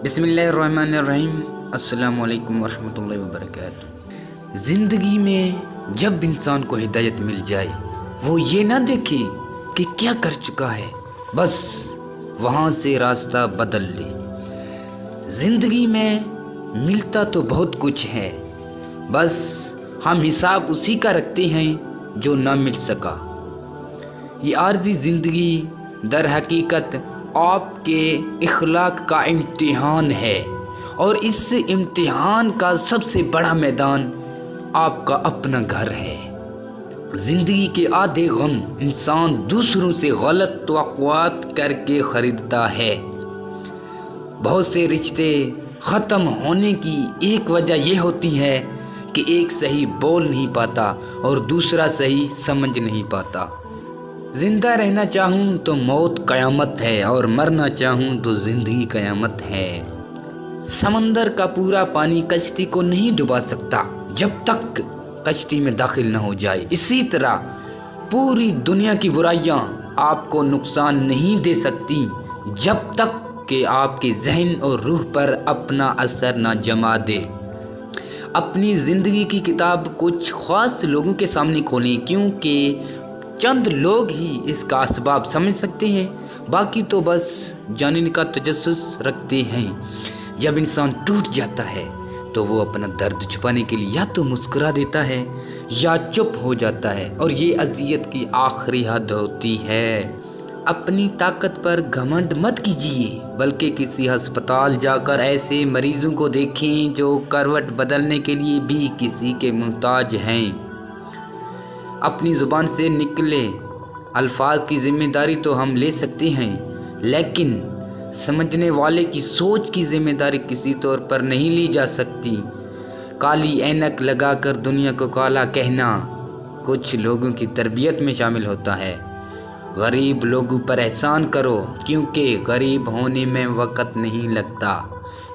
बिस्मिल्लाहिर्रहमानिर्रहीम। अस्सलाम वालेकुम वरहमतुल्लाहि वबरकातुह। ज़िंदगी में जब इंसान को हिदायत मिल जाए, वो ये ना देखे कि क्या कर चुका है, बस वहाँ से रास्ता बदल ले। ज़िंदगी में मिलता तो बहुत कुछ है, बस हम हिसाब उसी का रखते हैं जो ना मिल सका। ये आर्जी ज़िंदगी दर हकीकत आपके इखलाक का इम्तिहान है, और इस इम्तिहान का सबसे बड़ा मैदान आपका अपना घर है। ज़िंदगी के आधे गम इंसान दूसरों से गलत तवक्कुआत करके ख़रीदता है। बहुत से रिश्ते ख़त्म होने की एक वजह यह होती है कि एक सही बोल नहीं पाता और दूसरा सही समझ नहीं पाता। ज़िंदा रहना चाहूँ तो मौत क़यामत है, और मरना चाहूँ तो ज़िंदगी क़यामत है। समंदर का पूरा पानी कश्ती को नहीं डुबा सकता जब तक कश्ती में दाखिल न हो जाए। इसी तरह पूरी दुनिया की बुराइयां आपको नुकसान नहीं दे सकती जब तक कि आपके जहन और रूह पर अपना असर न जमा दे। अपनी ज़िंदगी की किताब कुछ ख़ास लोगों के सामने खोलें, क्योंकि चंद लोग ही इसका असबाब समझ सकते हैं, बाकी तो बस जानने का तजस्सुस रखते हैं। जब इंसान टूट जाता है तो वो अपना दर्द छुपाने के लिए या तो मुस्कुरा देता है या चुप हो जाता है, और ये अज़ियत की आखिरी हद होती है। अपनी ताकत पर घमंड मत कीजिए, बल्कि किसी अस्पताल जाकर ऐसे मरीज़ों को देखें जो करवट बदलने के लिए भी किसी के मुहताज हैं। अपनी ज़ुबान से निकले अल्फाज की ज़िम्मेदारी तो हम ले सकते हैं, लेकिन समझने वाले की सोच की ज़िम्मेदारी किसी तौर पर नहीं ली जा सकती। काली ऐनक लगाकर दुनिया को काला कहना कुछ लोगों की तरबियत में शामिल होता है। गरीब लोगों पर एहसान करो, क्योंकि गरीब होने में वक़्त नहीं लगता।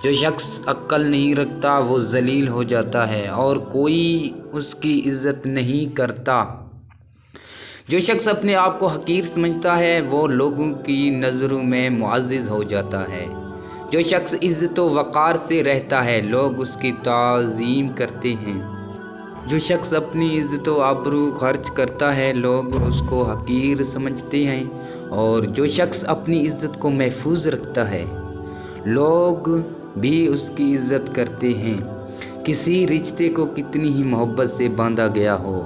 जो शख्स अक्ल नहीं रखता वो जलील हो जाता है और कोई उसकी इज़्ज़त नहीं करता। जो शख्स अपने आप को हकीर समझता है वो लोगों की नज़रों में मुअज़्ज़िज़ हो जाता है। जो शख्स इज़्ज़त व वक़ार से रहता है लोग उसकी ताज़ीम करते हैं। जो शख्स अपनी इज़्ज़त व आबरू खर्च करता है लोग उसको हकीर समझते हैं, और जो शख्स अपनी इज़्ज़त को महफूज रखता है लोग भी उसकी इज़्ज़त करते हैं। किसी रिश्ते को कितनी ही मोहब्बत से बांधा गया हो,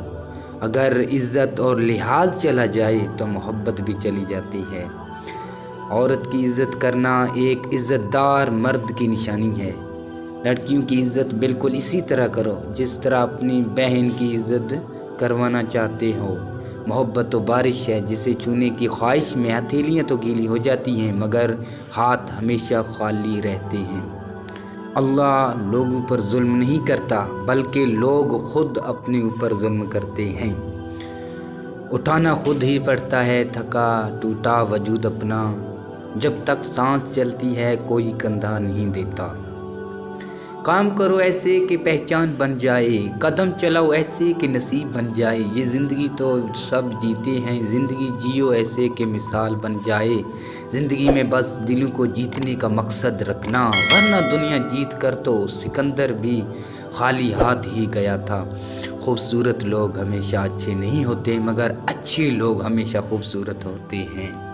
अगर इज़्ज़त और लिहाज चला जाए तो मोहब्बत भी चली जाती है। औरत की इज़्ज़त करना एक इज़्ज़तदार मर्द की निशानी है। लड़कियों की इज़्ज़त बिल्कुल इसी तरह करो जिस तरह अपनी बहन की इज़्ज़त करवाना चाहते हो। मोहब्बत तो बारिश है जिसे छूने की ख्वाहिश में हथेलियाँ तो गीली हो जाती हैं, मगर हाथ हमेशा खाली रहते हैं। अल्लाह लोगों पर जुल्म नहीं करता, बल्कि लोग खुद अपने ऊपर जुल्म करते हैं। उठाना खुद ही पड़ता है थका टूटा वजूद अपना, जब तक सांस चलती है कोई कंधा नहीं देता। काम करो ऐसे कि पहचान बन जाए, कदम चलाओ ऐसे कि नसीब बन जाए। ये ज़िंदगी तो सब जीते हैं, ज़िंदगी जियो ऐसे कि मिसाल बन जाए। ज़िंदगी में बस दिलों को जीतने का मकसद रखना, वरना दुनिया जीत कर तो सिकंदर भी खाली हाथ ही गया था। खूबसूरत लोग हमेशा अच्छे नहीं होते, मगर अच्छे लोग हमेशा खूबसूरत होते हैं।